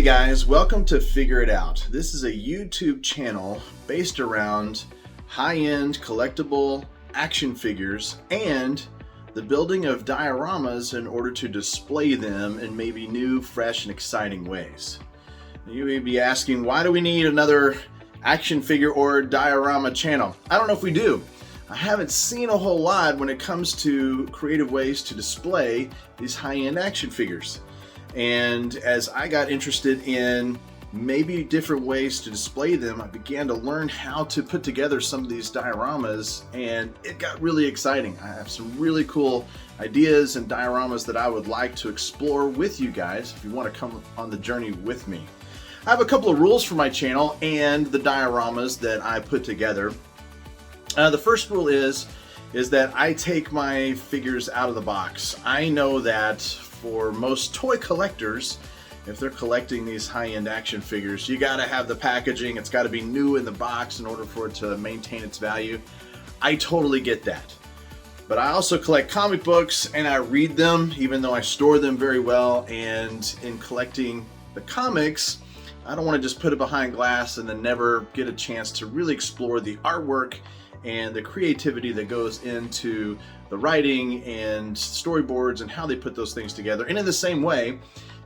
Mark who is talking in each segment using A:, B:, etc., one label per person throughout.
A: guys, welcome to Figure It Out. This is a YouTube channel based around high-end collectible action figures and the building of dioramas in order to display them in maybe new, fresh, and exciting ways. You may be asking, why do we need another action figure or diorama channel? I don't know if we do. I haven't seen a whole lot when it comes to creative ways to display these high-end action figures. And as I got interested in maybe different ways to display them, I began to learn how to put together some of these dioramas, and it got really exciting. I have some really cool ideas and dioramas that I would like to explore with you guys if you want to come on the journey with me. I have a couple of rules for my channel and the dioramas that I put together. The first rule is that I take my figures out of the box. I know that for most toy collectors, if they're collecting these high-end action figures, you gotta have the packaging. It's gotta be new in the box in order for it to maintain its value. I totally get that. But I also collect comic books and I read them, even though I store them very well. And in collecting the comics, I don't want to just put it behind glass and then never get a chance to really explore the artwork and the creativity that goes into the writing and storyboards and how they put those things together. And in the same way,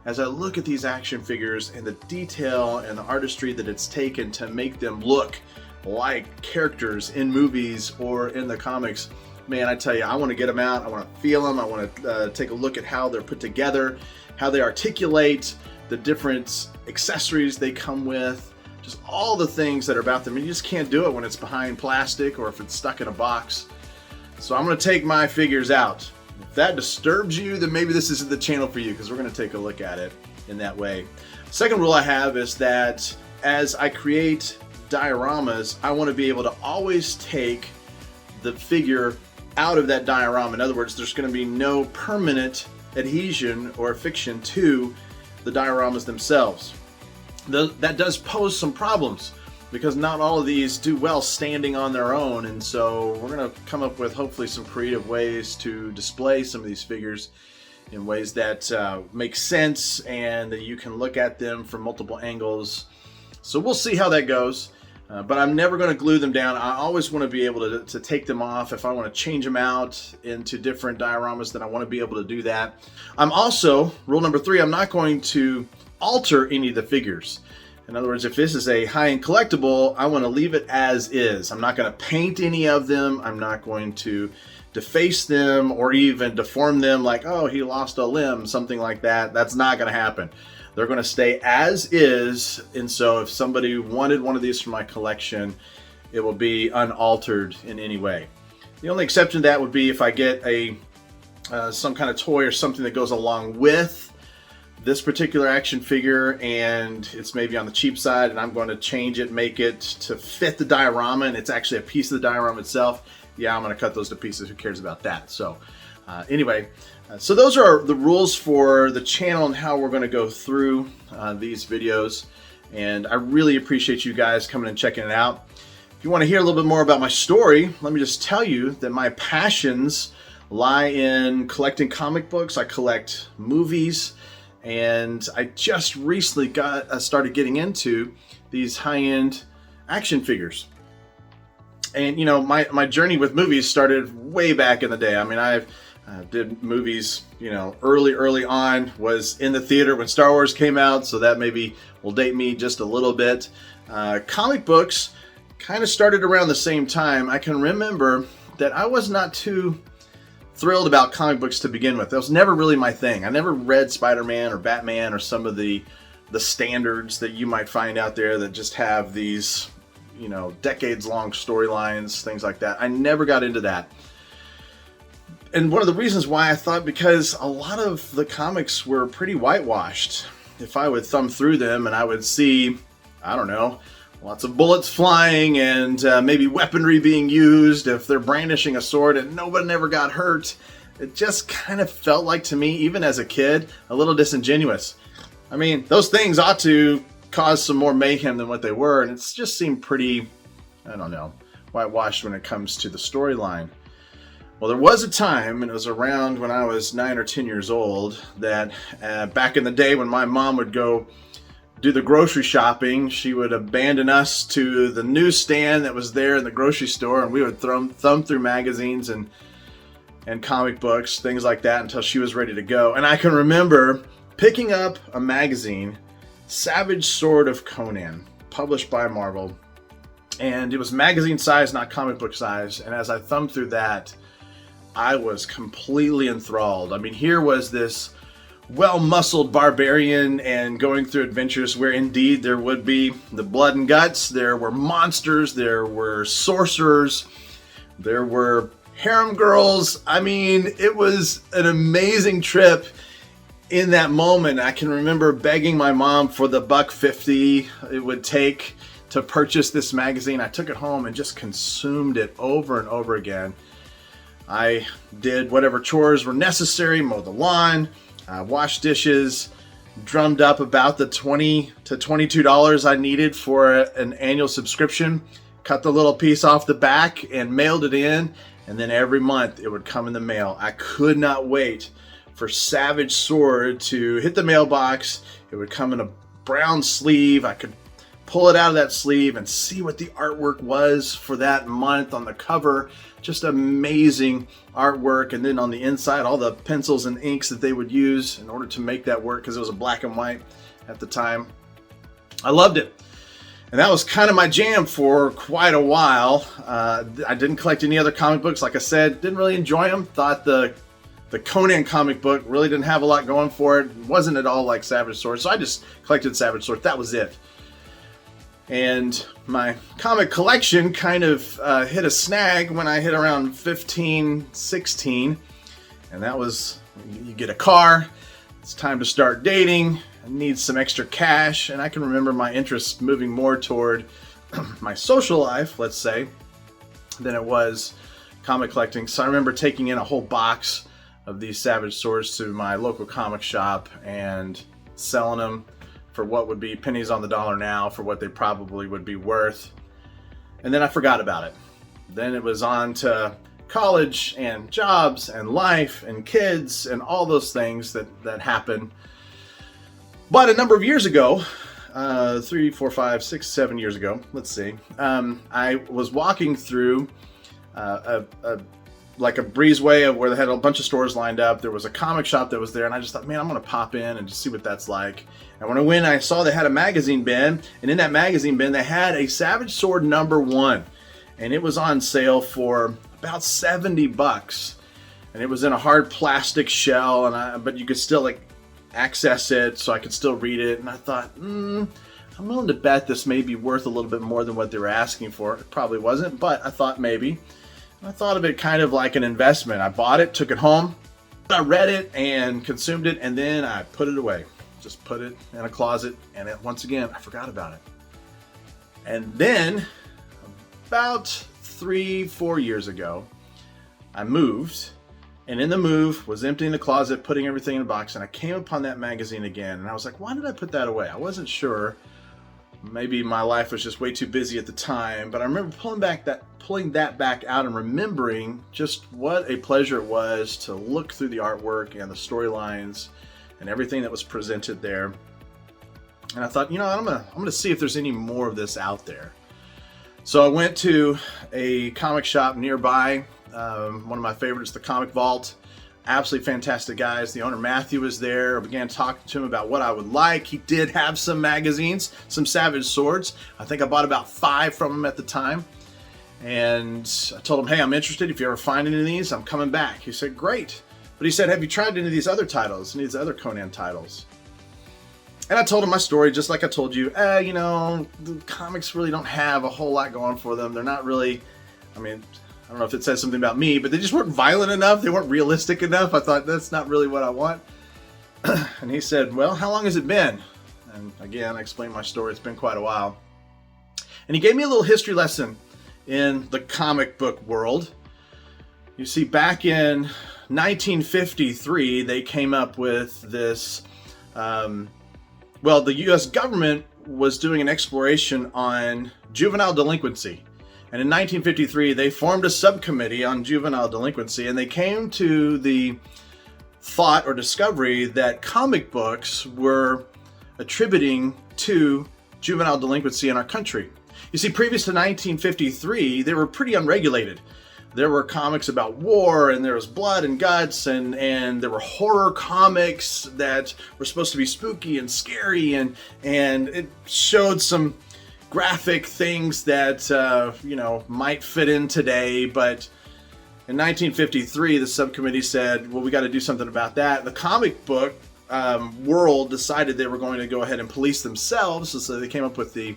A: as I look at these action figures and the detail and the artistry that it's taken to make them look like characters in movies or in the comics, man, I tell you, I want to get them out. I want to feel them. I want to take a look at how they're put together, how they articulate, the different accessories they come with, just all the things that are about them. And you just can't do it when it's behind plastic or if it's stuck in a box. So I'm going to take my figures out. If that disturbs you, then maybe this isn't the channel for you, because we're going to take a look at it in that way. Second rule I have is that as I create dioramas, I want to be able to always take the figure out of that diorama. In other words, there's going to be no permanent adhesion or affixation to the dioramas themselves. That does pose some problems, because not all of these do well standing on their own, and so we're going to come up with hopefully some creative ways to display some of these figures in ways that make sense and that you can look at them from multiple angles. So we'll see how that goes, but I'm never going to glue them down. I always want to be able to take them off. If I want to change them out into different dioramas, then I want to be able to do that. I'm also, rule number 3, I'm not going to alter any of the figures. In other words, if this is a high-end collectible, I want to leave it as is. I'm not going to paint any of them. I'm not going to deface them or even deform them like, oh, he lost a limb, something like that. That's not going to happen. They're going to stay as is. And so if somebody wanted one of these for my collection, it will be unaltered in any way. The only exception to that would be if I get some kind of toy or something that goes along with this particular action figure and it's maybe on the cheap side, and I'm going to change it, make it to fit the diorama, and it's actually a piece of the diorama itself. Yeah, I'm going to cut those to pieces. Who cares about that? So anyway, so those are the rules for the channel and how we're going to go through these videos. And I really appreciate you guys coming and checking it out. If you want to hear a little bit more about my story, let me just tell you that my passions lie in collecting comic books. I collect movies. And I just recently started getting into these high-end action figures. And you know, my journey with movies started way back in the day. I mean, I did movies, you know, early on, was in the theater when Star Wars came out, so that maybe will date me just a little bit. Comic books kind of started around the same time. I can remember that I was not too thrilled about comic books to begin with. That was never really my thing. I never read Spider-Man or Batman or some of the standards that you might find out there that just have these, you know, decades-long storylines, things like that. I never got into that. And one of the reasons why, I thought, because a lot of the comics were pretty whitewashed. If I would thumb through them and I would see, I don't know, lots of bullets flying and maybe weaponry being used, if they're brandishing a sword and nobody ever got hurt, it just kind of felt like, to me, even as a kid, a little disingenuous. I mean, those things ought to cause some more mayhem than what they were, and it just seemed pretty, I don't know, whitewashed when it comes to the storyline. Well, there was a time, and it was around when I was 9 or 10 years old, that back in the day when my mom would go do the grocery shopping, she would abandon us to the newsstand that was there in the grocery store, and we would thumb through magazines and comic books, things like that, until she was ready to go. And I can remember picking up a magazine, Savage Sword of Conan, published by Marvel. And it was magazine size, not comic book size. And as I thumbed through that, I was completely enthralled. I mean, here was this well-muscled barbarian and going through adventures where indeed there would be the blood and guts. There were monsters, there were sorcerers, there were harem girls. I mean, it was an amazing trip in that moment. I can remember begging my mom for the $1.50 it would take to purchase this magazine. I took it home and just consumed it over and over again. I did whatever chores were necessary, mowed the lawn, washed dishes, drummed up about the $20 to $22 I needed for an annual subscription, cut the little piece off the back and mailed it in. And then every month it would come in the mail. I could not wait for Savage Sword to hit the mailbox. It would come in a brown sleeve. I could pull it out of that sleeve and see what the artwork was for that month on the cover. Just amazing artwork. And then on the inside, all the pencils and inks that they would use in order to make that work, because it was a black and white at the time. I loved it. And that was kind of my jam for quite a while. I didn't collect any other comic books. Like I said, didn't really enjoy them. Thought the Conan comic book really didn't have a lot going for it. It wasn't at all like Savage Sword. So I just collected Savage Sword. That was it. And my comic collection kind of hit a snag when I hit around 15, 16. And that was, you get a car, it's time to start dating, I need some extra cash. And I can remember my interest moving more toward my social life, let's say, than it was comic collecting. So I remember taking in a whole box of these Savage Swords to my local comic shop and selling them for what would be pennies on the dollar now, for what they probably would be worth. And then I forgot about it. Then it was on to college and jobs and life and kids and all those things that happen. But a number of years ago, 3, 4, 5, 6, 7 years ago, let's see, I was walking through like a breezeway of where they had a bunch of stores lined up. There was a comic shop that was there, and I just thought, man, I'm gonna pop in and just see what that's like. And when I went, I saw they had a magazine bin, and in that magazine bin they had a Savage Sword #1, and it was on sale for about $70, and it was in a hard plastic shell, but you could still like access it, so I could still read it. And I thought, I'm willing to bet this may be worth a little bit more than what they were asking for. It probably wasn't, but I thought maybe. I thought of it kind of like an investment. I bought it, took it home, I read it and consumed it, and then I put it away. Just put it in a closet, and once again, I forgot about it. And then, about 3, 4 years ago, I moved, and in the move was emptying the closet, putting everything in a box, and I came upon that magazine again, and I was like, why did I put that away? I wasn't sure. Maybe my life was just way too busy at the time, but I remember pulling that back out and remembering just what a pleasure it was to look through the artwork and the storylines and everything that was presented there. And I thought, I'm gonna see if there's any more of this out there. So I went to a comic shop nearby. One of my favorites, the Comic Vault. Absolutely fantastic guys. The owner, Matthew, was there. I began talking to him about what I would like. He did have some magazines, some Savage Swords. I think I bought about 5 from him at the time. And I told him, hey, I'm interested. If you ever find any of these, I'm coming back. He said, great. But he said, have you tried any of these other titles, any of these other Conan titles? And I told him my story, just like I told you. The comics really don't have a whole lot going for them. They're not really, I don't know if it says something about me, but they just weren't violent enough. They weren't realistic enough. I thought, that's not really what I want. And he said, well, how long has it been? And again, I explained my story. It's been quite a while. And he gave me a little history lesson in the comic book world. You see, back in 1953, they came up with this, the U.S. government was doing an exploration on juvenile delinquency. And in 1953, they formed a subcommittee on juvenile delinquency, and they came to the thought or discovery that comic books were attributing to juvenile delinquency in our country. You see, previous to 1953, they were pretty unregulated. There were comics about war, and there was blood and guts, and there were horror comics that were supposed to be spooky and scary, and it showed some graphic things that might fit in today. But in 1953, the subcommittee said, well, we got to do something about that. The comic book world decided they were going to go ahead and police themselves, so they came up with the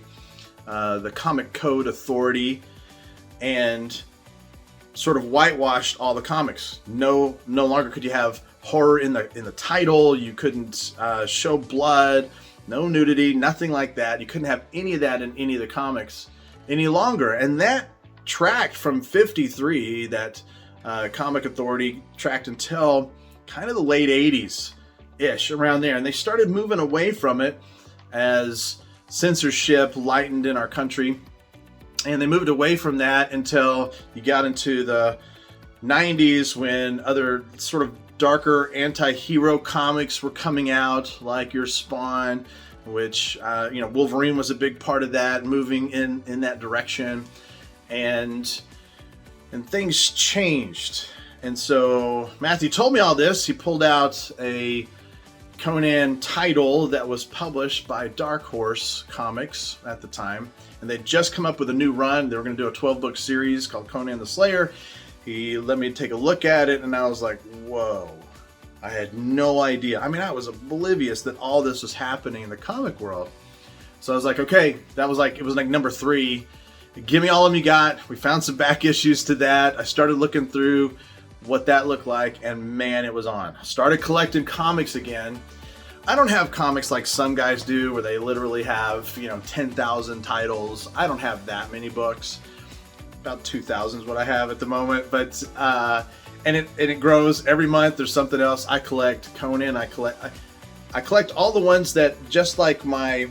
A: Comic Code Authority and sort of whitewashed all the comics. No longer could you have horror in the title. You couldn't show blood, no nudity, nothing like that. You couldn't have any of that in any of the comics any longer. And that tracked from 53, that Comic Authority tracked until kind of the late 80s-ish, around there. And they started moving away from it as censorship lightened in our country. And they moved away from that until you got into the 90s, when other sort of darker anti-hero comics were coming out, like your Spawn, which, Wolverine was a big part of that, moving in that direction. And things changed. And so Matthew told me all this. He pulled out a Conan title that was published by Dark Horse Comics at the time, and they'd just come up with a new run. They were going to do a 12-book series called Conan the Slayer. He let me take a look at it, and I was like, whoa. I had no idea. I mean, I was oblivious that all this was happening in the comic world. So I was like, okay, it was like number 3. Give me all of them you got. We found some back issues to that. I started looking through what that looked like, and man, it was on. I started collecting comics again. I don't have comics like some guys do, where they literally have 10,000 titles. I don't have that many books. About 2,000 is what I have at the moment. But and it grows every month. There's something else. I collect Conan. I collect all the ones that, just like my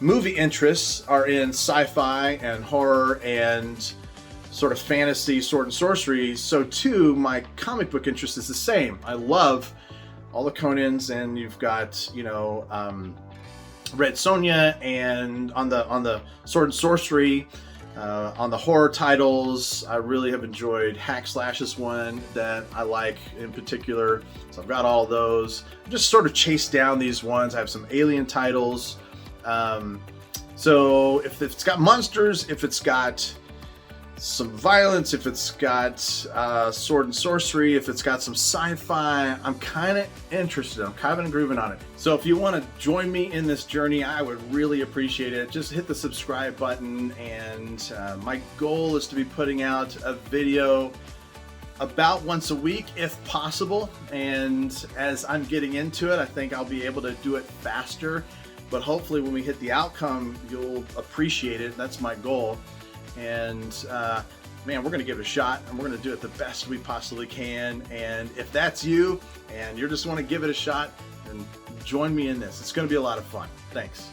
A: movie interests are in sci-fi and horror and sort of fantasy, sword and sorcery, so too my comic book interest is the same. I love all the Conans, and you've got Red Sonja, and on the sword and sorcery, on the horror titles, I really have enjoyed Hack Slash's one that I like in particular. So I've got all those. I've just sort of chased down these ones. I have some alien titles. So if it's got monsters, if it's got some violence, if it's got sword and sorcery, if it's got some sci-fi, I'm kind of interested. I'm kind of grooving on it. So if you want to join me in this journey, I would really appreciate it. Just hit the subscribe button, and my goal is to be putting out a video about once a week if possible. And as I'm getting into it, I think I'll be able to do it faster, but hopefully when we hit the outcome, you'll appreciate it. That's my goal. And man, we're going to give it a shot, and we're going to do it the best we possibly can. And if that's you and you just want to give it a shot, then join me in this. It's going to be a lot of fun. Thanks.